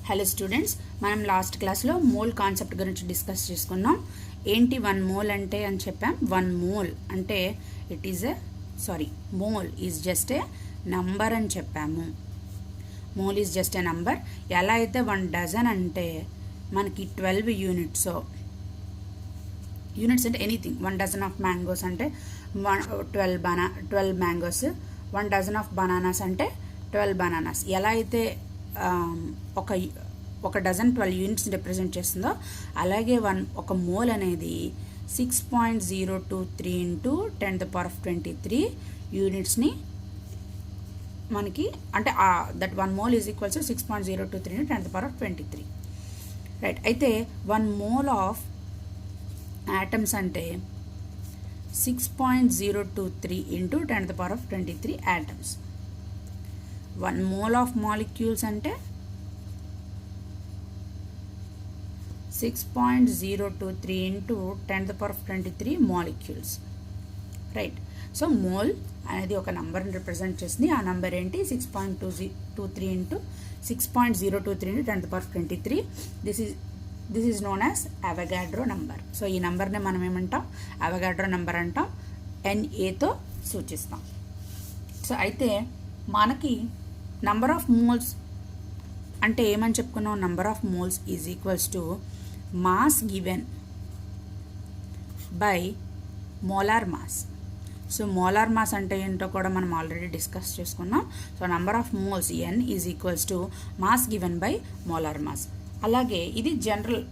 Hello students, మనం last క్లాస్లో mole concept గురించి డిస్కస్ చేసుకున్నాం. ఏంటి 1 మోల్ అంటే అని చెప్పాం. 1 మోల్ అంటే mole is just a number అని చెప్పాము. Mole is just a number. ఎలా అయితే 1 డజన్ అంటే మనకి 12 యూనిట్స్ అంటే ఎనీథింగ్. 1 డజన్ ఆఫ్ మ్యాంగోస్ అంటే 12 మ్యాంగోస్. 1 డజన్ ఆఫ్ బనానాస్ అంటే 12 బనానాస్. ఎలా అయితే ఒక డజన్ 12 యూనిట్స్ రిప్రజెంట్ చేస్తుందో అలాగే ఒక మోల్ అనేది 6.023 ఇంటూ 10⁻23 యూనిట్స్ని మనకి అంటే that 1 mole is equals 6.023 into 10⁻23. Right. అయితే 1 మోల్ ఆఫ్ యాటమ్స్ అంటే 6.023 into 10⁻23 atoms. 1 mole of molecules అంటే 6.023 into 10⁻23 molecules. Right. So mole అనేది ఒక నంబర్ని రిప్రజెంట్ చేస్తుంది. ఆ నంబర్ ఏంటి? 6.23 into 6.023 into 10⁻23. This is known as Avogadro number. So ఈ నంబర్ని మనం ఏమంటాం? అవగాడ్రో నంబర్ అంటాం. NAతో సూచిస్తాం. సో అయితే మనకి నంబర్ ఆఫ్ మోల్స్ అంటే ఏమని చెప్పుకున్నాం? Number of moles is equals to mass given by molar mass. So molar mass అంటే ఏంటో కూడా మనం ఆల్రెడీ డిస్కస్ చేసుకున్నాం. So number of moles N is equals to mass given by molar mass. అలాగే ఇది జనరల్.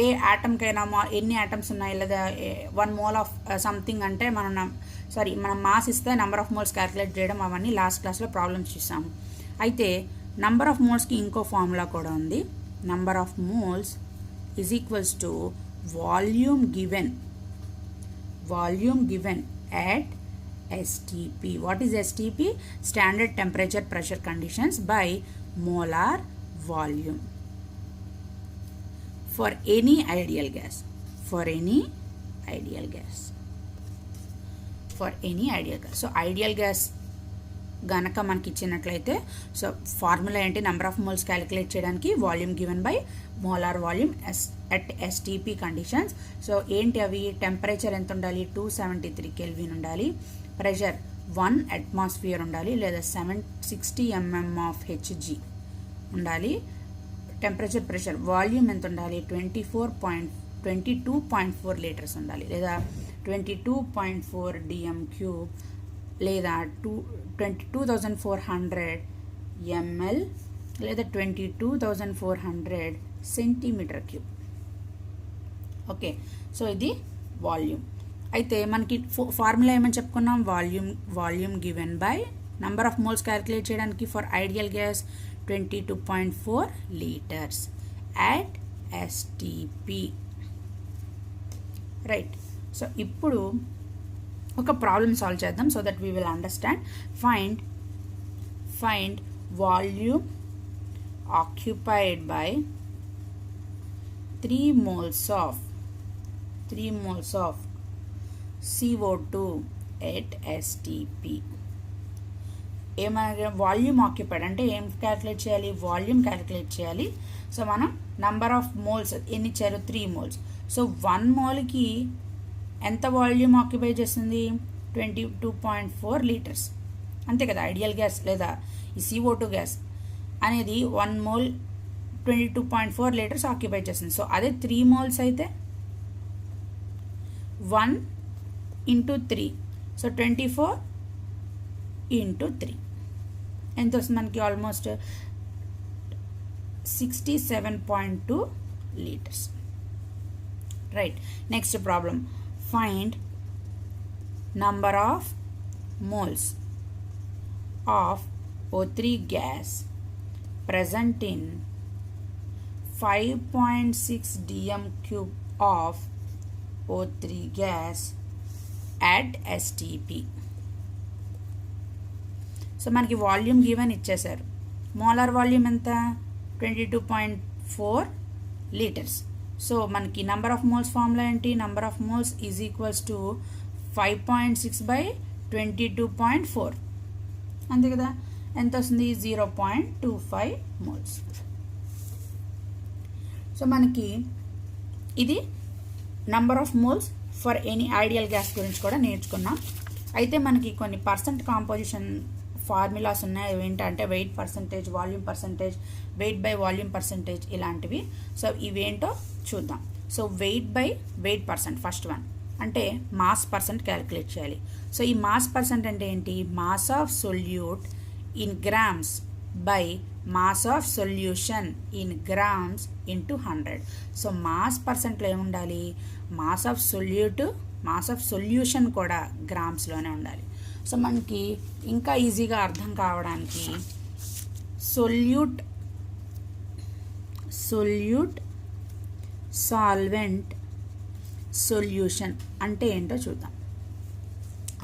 ఏ యాటమ్కైనా ఎన్ని యాటమ్స్ ఉన్నాయి లేదా 1 మోల్ ఆఫ్ సంథింగ్ అంటే మనం మాస్ ఇస్తే నెంబర్ ఆఫ్ మోల్స్ క్యాలిక్యులేట్ చేయడం అవన్నీ లాస్ట్ క్లాస్లో ప్రాబ్లమ్స్ చూసాము. అయితే నంబర్ ఆఫ్ మోల్స్కి ఇంకో ఫార్ములా కూడా ఉంది. Number of moles is equals to volume given at STP. What is STP? Standard temperature pressure conditions by molar volume for any ideal gas. So ideal gas గనక మనకి ఇచ్చినట్లయితే so formula ఏంటి? Number of moles calculate చేయడానికి volume given by molar volume at STP conditions. So ఏంటి అవి? Temperature ఎంత ఉండాలి? 273 kelvin ఉండాలి. ప్రెషర్ 1 అట్మాస్ఫియర్ ఉండాలి లేదా 760 mm ఆఫ్ Hg ఉండాలి. టెంపరేచర్, ప్రెషర్, వాల్యూమ్ ఎంత ఉండాలి? 22.4 లీటర్స్ ఉండాలి లేదా 22.4 dm³ లేదా 22,400 ml లేదా 22,400 cm³. ఓకే. సో ఇది వాల్యూమ్. అయితే మనకి ఫార్ములా ఏమని చెప్పుకున్నాం? Volume given by number of moles calculate చేయడానికి for ideal gas 22.4 litres at STP. Right. So ఇప్పుడు ఒక ప్రాబ్లమ్ సాల్వ్ చేద్దాం so that we will understand. Find volume occupied by 3 moles of CO2 at STP. ఏమైనా volume occupied అంటే ఏం calculate చేయాలి? Volume calculate చేయాలి. So మనం నంబర్ ఆఫ్ మోల్స్ ఎన్ని ఇచ్చారు? 3 moles. సో 1 మోల్కి ఎంత వాల్యూమ్ ఆక్యుపై చేస్తుంది? 22.4 లీటర్స్. అంతే కదా. ఐడియల్ గ్యాస్ లేదా ఈ CO2 గ్యాస్ అనేది 1 మోల్ 22.4 లీటర్స్ ఆక్యుపై చేస్తుంది. సో అదే 3 moles అయితే 1 ఇంటూ 3. సో 24 ఇంటూ 3 ఎంత వస్తుంది మనకి? Almost 67.2 litres. Right. Next problem. Find number of moles of O3 gas present in 5.6 dm³ of O3 gas at STP. So మనకి volume given ఇచ్చేశారు. Molar volume ఎంత? 22.4 litres. So మనకి number of moles formula ఏంటి? Number of moles is equals to 5.6 by 22.4. అంతే కదా. ఎంత వస్తుంది 0.25 moles. So మనకి ఇది number of moles for any ideal gas గురించి కూడా నేర్చుకున్నాం. అయితే మనకి కొన్ని పర్సెంట్ కాంపోజిషన్ ఫార్ములాస్ ఉన్నాయి. ఏంటంటే weight percentage, volume percentage, weight by volume percentage ఇలాంటివి. సో ఇవేంటో చూద్దాం. So weight by weight percent first one అంటే మాస్ పర్సెంట్ క్యాలిక్యులేట్ చేయాలి. సో ఈ మాస్ పర్సెంట్ అంటే ఏంటి? Mass of solute in grams by mass of solution in grams into 100. So mass పర్సెంట్లో ఏముండాలి? Mass of solute, mass of solution కూడా గ్రామ్స్లోనే ఉండాలి. సో మనకి ఇంకా ఈజీగా అర్థం కావడానికి సొల్యూట్ సాల్వెంట్ సొల్యూషన్ అంటే ఏంటో చూద్దాం.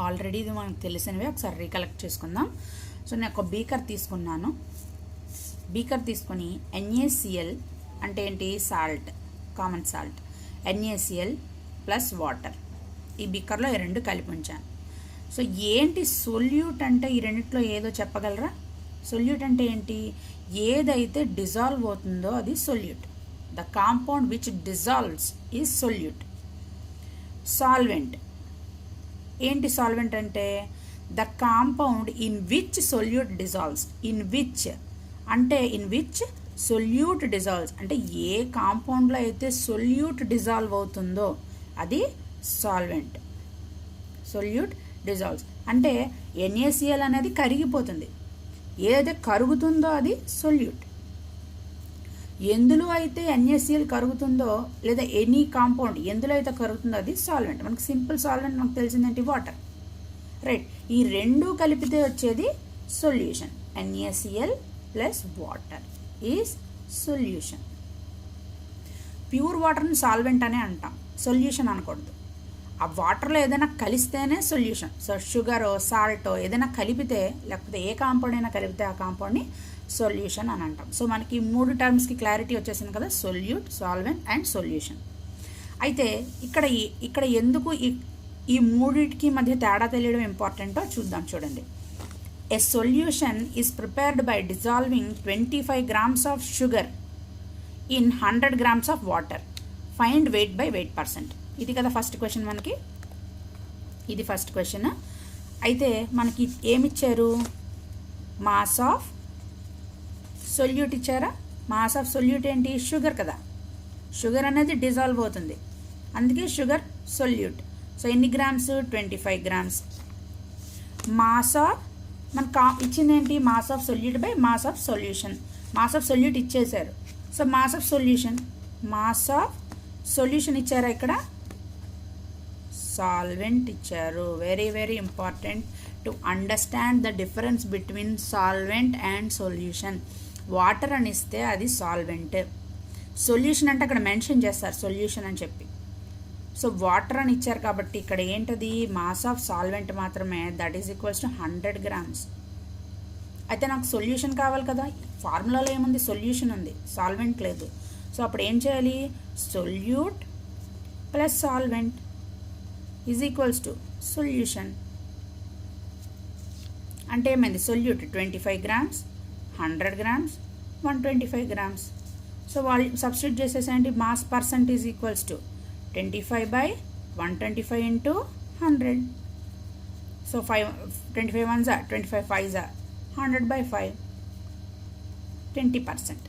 ఆల్రెడీ ఇది మనకు తెలిసినవి, ఒకసారి రీకలెక్ట్ చేసుకుందాం. సో నేను ఒక బీకర్ తీసుకున్నాను. బీకర్ తీసుకొని NaCl అంటే ఏంటి? Salt, common salt. NaCl plus water ఈ బీకర్లో ఈ రెండు కలిపి ఉంచాను. సో ఏంటి సొల్యూట్ అంటే? ఈ రెండిట్లో ఏదో చెప్పగలరా? సొల్యూట్ అంటే ఏంటి? ఏదైతే డిజాల్వ్ అవుతుందో అది solute. The compound which dissolves is solute. Solvent ఏంటి? సాల్వెంట్ అంటే the compound in which solute dissolves. In which అంటే ఇన్ విచ్ సొల్యూట్ డిజాల్వ్స్ అంటే ఏ కాంపౌండ్లో అయితే సొల్యూట్ డిజాల్వ్ అవుతుందో అది సాల్వెంట్. సొల్యూట్ డిజాల్వ్స్ అంటే NaCl అనేది కరిగిపోతుంది. ఏదైతే కరుగుతుందో అది సొల్యూట్. ఎందులో అయితే NaCl కరుగుతుందో లేదా ఎనీ కాంపౌండ్ ఎందులో అయితే కరుగుతుందో అది సాల్వెంట్. మనకు సింపుల్ సాల్వెంట్ మనకు తెలిసిందేంటి? వాటర్. రైట్. ఈ రెండు కలిపితే వచ్చేది solution. NaCl plus water is solution. Pure వాటర్ని సాల్వెంట్ అనే అంటాం, సొల్యూషన్ అనకూడదు. ఆ వాటర్లో ఏదైనా కలిస్తేనే సొల్యూషన్. సో షుగరో సాల్టో ఏదైనా కలిపితే, లేకపోతే ఏ కాంపౌండ్ అయినా కలిపితే ఆ కాంపౌండ్ని సొల్యూషన్ అని అంటాం. సో మనకి 3 టర్మ్స్కి క్లారిటీ వచ్చేసింది కదా, సొల్యూట్, సాల్వెంట్ అండ్ సొల్యూషన్. అయితే ఇక్కడ ఎందుకు ఈ మూడింటికి మధ్య తేడా తెలియడం ఇంపార్టెంటో చూద్దాం. చూడండి. A solution is prepared by dissolving 25 grams of sugar in 100 grams of water. Find weight by weight percent. ఇది కదా ఫస్ట్ క్వశ్చన్ మనకి. ఇది ఫస్ట్ క్వశ్చన్. అయితే మనకి ఏమిచ్చారు? మాస్ ఆఫ్ సొల్యూట్ ఇచ్చారా? మాస్ ఆఫ్ సొల్యూట్ ఏంటి? షుగర్ కదా. షుగర్ అనేది డిజాల్వ్ అవుతుంది, అందుకే షుగర్ సొల్యూట్. సో ఎన్ని గ్రామ్స్? 25 గ్రామ్స్. మాస్ ఆఫ్ మనకు ఇచ్చింది ఏంటి? Mass of solute by mass of solution. Mass of solute ఇచ్చేశారు. So mass of solution, mass of solution ఇచ్చారా? ఇక్కడ సాల్వెంట్ ఇచ్చారు. Very very important to understand the difference between solvent and solution. Water అని ఇస్తే అది సాల్వెంట్, సొల్యూషన్ అంటే అక్కడ mention చేస్తారు సొల్యూషన్ అని చెప్పి. సో వాటర్ అని ఇచ్చారు కాబట్టి ఇక్కడ ఏంటది? మాస్ ఆఫ్ సాల్వెంట్ మాత్రమే, that is equals to 100 grams. అయితే నాకు సొల్యూషన్ కావాలి కదా. ఫార్ములాలో ఏముంది? సొల్యూషన్ ఉంది, సాల్వెంట్ లేదు. సో అప్పుడు ఏం చేయాలి? Solute plus solvent is equals to solution. అంటే ఏమైంది? Solute 25 grams, 100 grams, 125 grams. So వాళ్ళు సబ్స్టిట్యూట్ చేసేసేయండి. Mass percent is equals to 25 by 125 into 100. So 25 ones are 25 5s are 100 by 5, 20%.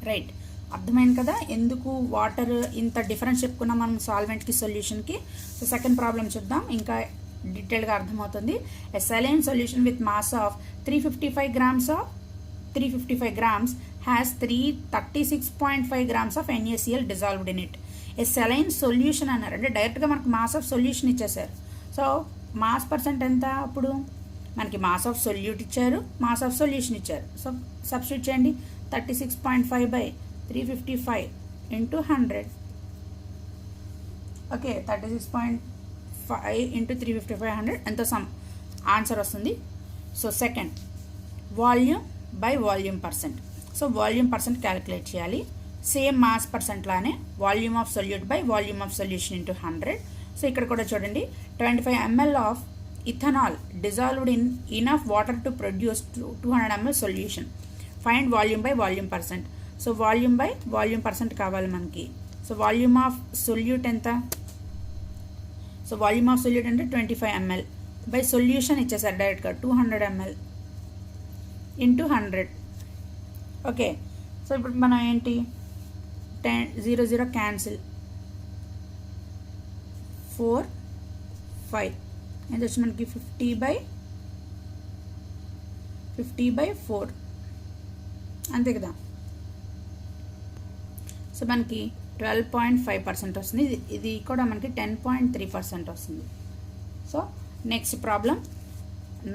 Right. అర్థమైంది కదా ఎందుకు వాటర్ ఇంత డిఫరెన్స్ చెప్పుకున్నాం మనం సాల్వెంట్కి సొల్యూషన్కి. సో సెకండ్ ప్రాబ్లం చూద్దాం, ఇంకా డీటెయిల్గా అర్థమవుతుంది. ఎ saline solution with mass of 355 grams has 36.5 grams of NaCl dissolved in it. A saline solution అన్నారు అంటే డైరెక్ట్గా మనకు మాస్ ఆఫ్ సొల్యూషన్ ఇచ్చేసారు. సో మాస్ పర్సెంట్ ఎంత? అప్పుడు మనకి మాస్ ఆఫ్ సొల్యూట్ ఇచ్చారు, మాస్ ఆఫ్ సొల్యూషన్ ఇచ్చారు. సో సబ్స్టిట్యూట్ చేయండి. 36.5 by 355 into 100. ఓకే, 36.5 into 355 100 ఎంతో సమ్ ఆన్సర్ వస్తుంది. So second, volume by volume percent. So volume percent calculate చేయాలి. సేమ్ మాస్ పర్సెంట్ లానే volume of solute by volume of solution into 100. So ఇక్కడ కూడా చూడండి, 25 ml of ethanol dissolved in enough water to produce 200 ml solution. Find volume by volume percent. So volume by volume percent కావాలి మనకి. So volume of solute ఎంత? So volume of solute అంటే 25 ml by solution ఇచ్చేసారు డైరెక్ట్గా 200 ml into 100. Okay, so ఇప్పుడు మనం ఏంటి 0 cancel 4 5 ఎంత వచ్చి మనకి 50/4 అంతే కదా. సో మనకి 12.5% వస్తుంది. ఇది కూడా మనకి 10.3% వస్తుంది. So next problem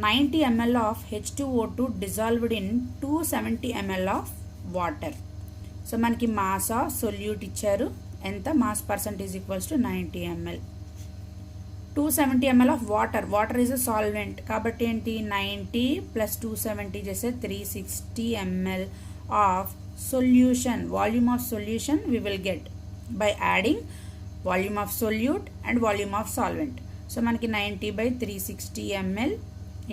90 ml of H2O2 dissolved in 270 ml of water. So మనకి మాస్ ఆఫ్ సొల్యూట్ ఇచ్చారు ఎంత? Mass percent is equals to 90 ml. 270 ml of water. Water is a solvent కాబట్టి ఏంటి 90 ప్లస్ 270 చేస్తే 360 ml of solution. Volume of solution we will get by adding volume of solute and volume of solvent. So మనకి 90/360 ml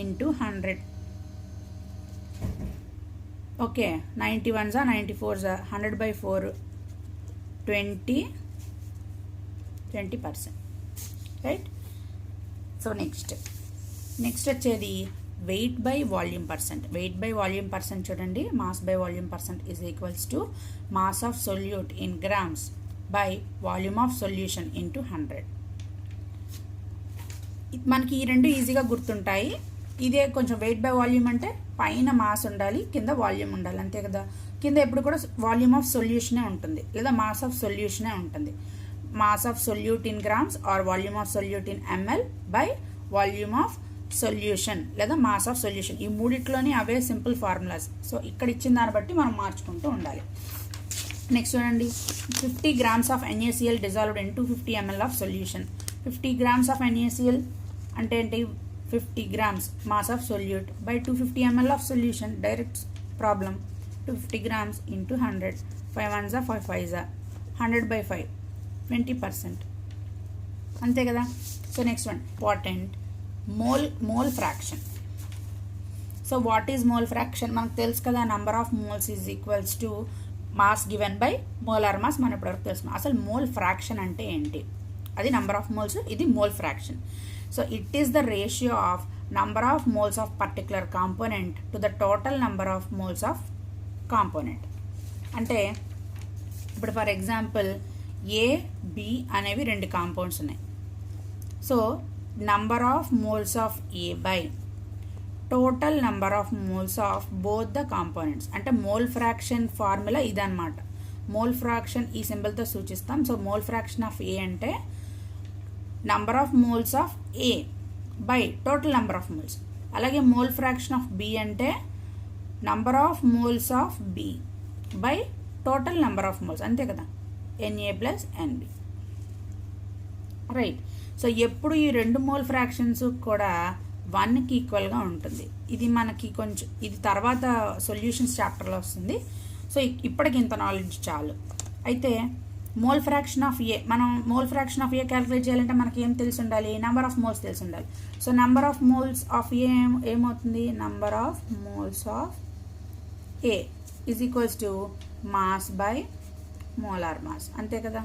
into 100. Okay, 91s 94s 100/4 20%. Right. So next వచ్చేది weight by volume percent. Weight by volume percent చూడండి, mass by volume percent is equals to mass of solute in grams by volume of solution into 100. మనకి ఈ రెండు ఈజీగా గుర్తుంటాయి. ఇదే కొంచెం wait by volume అంటే పైన మాస్ ఉండాలి, కింద వాల్యూమ్ ఉండాలి, అంతే కదా. కింద ఎప్పుడు కూడా వాల్యూమ్ ఆఫ్ సొల్యూషనే ఉంటుంది లేదా మాస్ ఆఫ్ సొల్యూషనే ఉంటుంది. Mass of solute in grams are volume of solute in ml by volume of solution లేదా మాస్ ఆఫ్ సొల్యూషన్. ఈ మూడిట్లోని అవే సింపుల్ ఫార్ములాస్. సో ఇక్కడ ఇచ్చిన దాన్ని బట్టి మనం మార్చుకుంటూ ఉండాలి. నెక్స్ట్ చూడండి 50 grams of NaCl dissolved in 250 ml of solution. 50 grams of NaCl అంటే ఏంటి? 50 grams mass of solute by 250 ml of solution. Direct problem 250 grams into 100. 5 1s 5 5s 100/5 20%. అంతే కదా. So next one important mole fraction. So what is mole fraction? మనకు తెలుసు కదా, number of moles is equals to mass given by molar mass. మనం ఇప్పటివరకు తెలుసుకున్నాం. అసలు mole fraction అంటే ఏంటి? అది నంబర్ ఆఫ్ మోల్స్, ఇది mole fraction. So it is the ratio of number of moles of particular component to the total number of moles of component. అంటే ఇప్పుడు ఫర్ ఎగ్జాంపుల్ A, B అనేవి రెండు compounds ఉన్నాయి. So number of moles of A by total number of moles of both the components. అంటే mole fraction formula ఇదన్నమాట. Mole fraction ఈ సింబల్తో సూచిస్తాం. So mole fraction of A అంటే number of moles of A by total number of moles. అలాగే mole fraction of B అంటే number of moles of B by total number of moles, అంతే కదా. Na plus NB. Right. So ఎప్పుడు ఈ రెండు mole fractions కూడా 1కి ఈక్వల్గా ఉంటుంది. ఇది మనకి కొంచెం ఇది తర్వాత సొల్యూషన్స్ చాప్టర్లో వస్తుంది. సో ఇప్పటికి ఇంత నాలెడ్జ్ చాలు. అయితే మోల్ ఫ్రాక్షన్ ఆఫ్ A, మనం mole fraction of A calculate చేయాలంటే మనకి ఏం తెలిసి ఉండాలి? నెంబర్ ఆఫ్ మోల్స్ తెలిసి ఉండాలి. So number of moles of A ఏమవుతుంది? Number of moles of A is equals to mass by molar mass, అంతే కదా.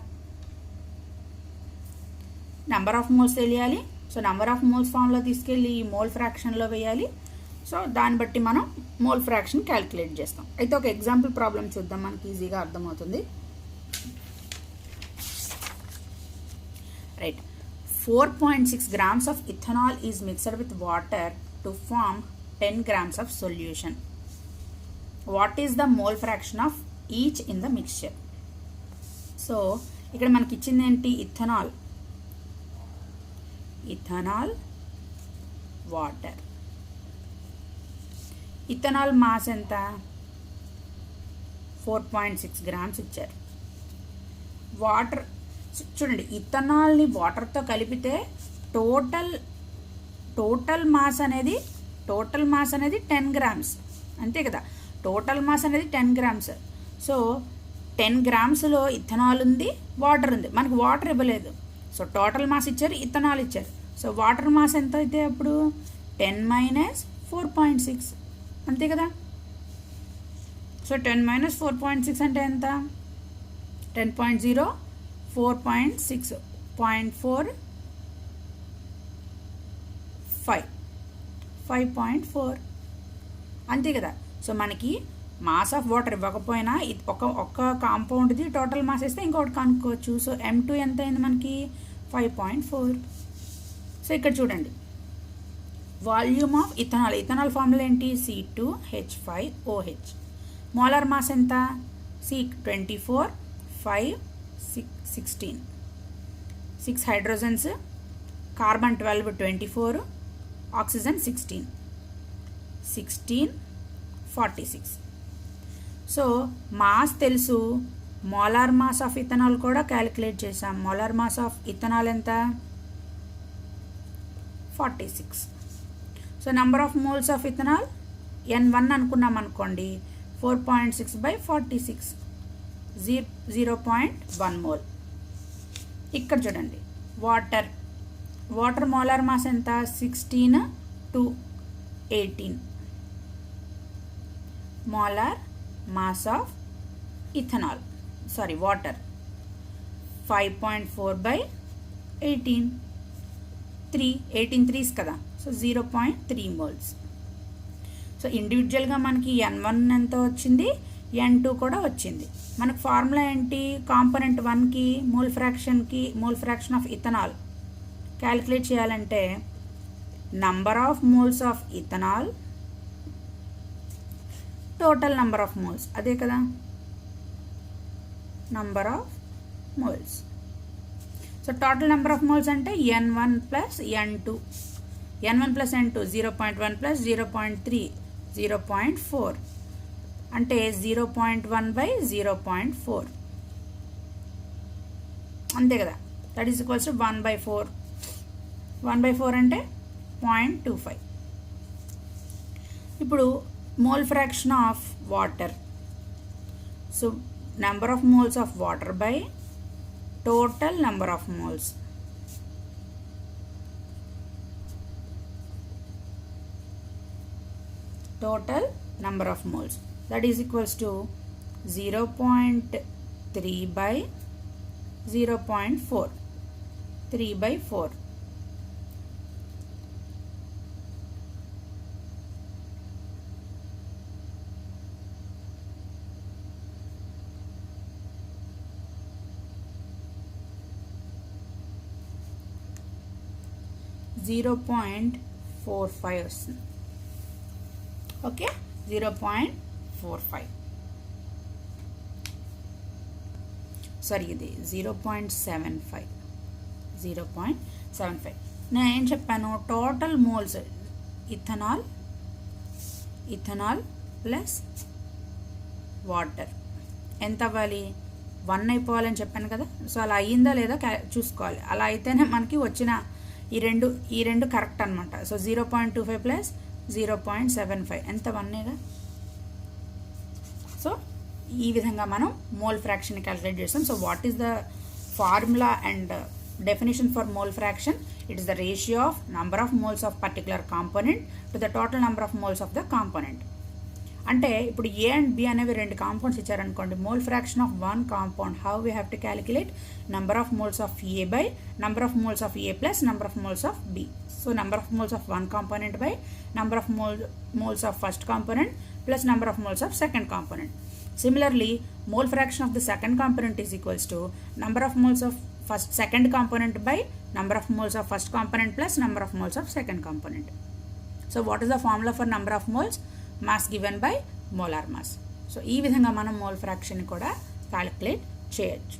నెంబర్ ఆఫ్ మోల్స్ తెలియాలి. సో నెంబర్ ఆఫ్ మోల్స్ ఫామ్లో తీసుకెళ్ళి ఈ మోల్ ఫ్రాక్షన్లో వేయాలి. సో దాన్ని బట్టి మనం మోల్ ఫ్రాక్షన్ క్యాలిక్యులేట్ చేస్తాం. అయితే ఒక ఎగ్జాంపుల్ ప్రాబ్లం చూద్దాం, మనకి ఈజీగా అర్థమవుతుంది. Right. 4.6 grams of ethanol is mixed with water to form 10 grams of solution. What is the mole fraction of each in the mixture? So ఇక్కడ మనకి ఇచ్చింది ఏంటి? Ethanol water. ఇథనాల్ మాస్ ఎంత? 4.6 grams ఇచ్చారు. వాటర్ చూడండి, ఇథనాల్ని వాటర్తో కలిపితే టోటల్ మాస్ అనేది 10 grams, అంతే కదా. టోటల్ మాస్ అనేది 10 grams. సో 10 gramsలో ఇథనాల్ ఉంది, వాటర్ ఉంది. మనకు వాటర్ ఇవ్వలేదు. సో టోటల్ మాస్ ఇచ్చారు, ఇథనాల్ ఇచ్చారు. సో వాటర్ మాస్ ఎంత అయితే అప్పుడు 10 మైనస్ 4.6 అంతే కదా. సో 10 మైనస్ 4.6 అంటే ఎంత? 10.0 4.6 5.4 అంతే కదా. సో మనకి మాస్ ఆఫ్ వాటర్ ఇవ్వకపోయినా ఒక్క కాంపౌండ్ది టోటల్ మాస్ ఇస్తే ఇంకొకటి కనుక్కోవచ్చు. సో M2 ఎంత అయింది మనకి? 5.4. సో ఇక్కడ చూడండి, వాల్యూమ్ ఆఫ్ ఇథనాల్ ఫార్ములా ఏంటి? C2H5OH. మోలార్ మాస్ ఎంత? C24 5 16, 6 hydrogens, carbon 12 24, oxygen 16 46. So mass తెలుసు, మోలార్ మాస్ ఆఫ్ ఇథనాల్ కూడా క్యాలిక్యులేట్ చేసాం. మోలార్ మాస్ ఆఫ్ ఇథనాల్ ఎంత? 46. So number of moles of ethanol N1 అనుకున్నాం అనుకోండి, 4.6/46 0.1 మోల్. ఇక్కడ చూడండి, వాటర్ మోలార్ మాస్ ఎంత? 16 to 18. Molar mass of ethanol water 5.4/18 18 3s కదా. So 0.3 moles. సో ఇండివిజువల్గా మనకి N1 ఎంత వచ్చింది, N2 కూడా వచ్చింది. మనకు ఫార్ములా ఏంటి? కాంపోనెంట్ 1కి mole fraction of ethanol calculate చేయాలంటే number of moles of ethanol total number of moles, అదే కదా number of moles. So total number of moles అంటే N1 plus N2. N1 plus N2 0.1 plus 0.3 0.4 అంటే 0.1/0.4 అంతే కదా. That is equals to 1/4. 1/4 అంటే 0.25. ఇప్పుడు mole fraction of water. So number of moles of water by total number of moles. Total number of moles, that is equals to 0.3/0.4. 3/4. .45 వస్తుంది. Okay, 0.45. Sorry, ఇది 0.75. 0.75. నేను ఏం చెప్పాను? Total moles ethanol plus water ఎంత అవ్వాలి? 1 అయిపోవాలని చెప్పాను కదా. సో అలా అయ్యిందా లేదా చూసుకోవాలి. అలా అయితేనే మనకి వచ్చిన ఈ రెండు కరెక్ట్ అనమాట. సో 0.25 ప్లస్ 0.75 ఎంత? 1 సో ఈ విధంగా మనం మోల్ ఫ్రాక్షన్ క్యాలిక్యులేట్ చేస్తాం. So what is the formula and definition for mole fraction? It is the ratio of number of moles of particular component to the total number of moles of the component. అంటే ఇప్పుడు A and B అనేవి 2 compounds ఇచ్చారనుకోండి, mole fraction of 1 compound, how we have to calculate number of moles of A by number of moles of A plus number of moles of B. So number of moles of one component by number of moles of first component plus number of moles of second component. Similarly, mole fraction of the second component is equals to number of moles of second component by number of moles of first component plus number of moles of second component. So what is the formula for number of moles? Mass given by molar mass. So ee vidhanga manam mole fraction kuda calculate cheyachchu.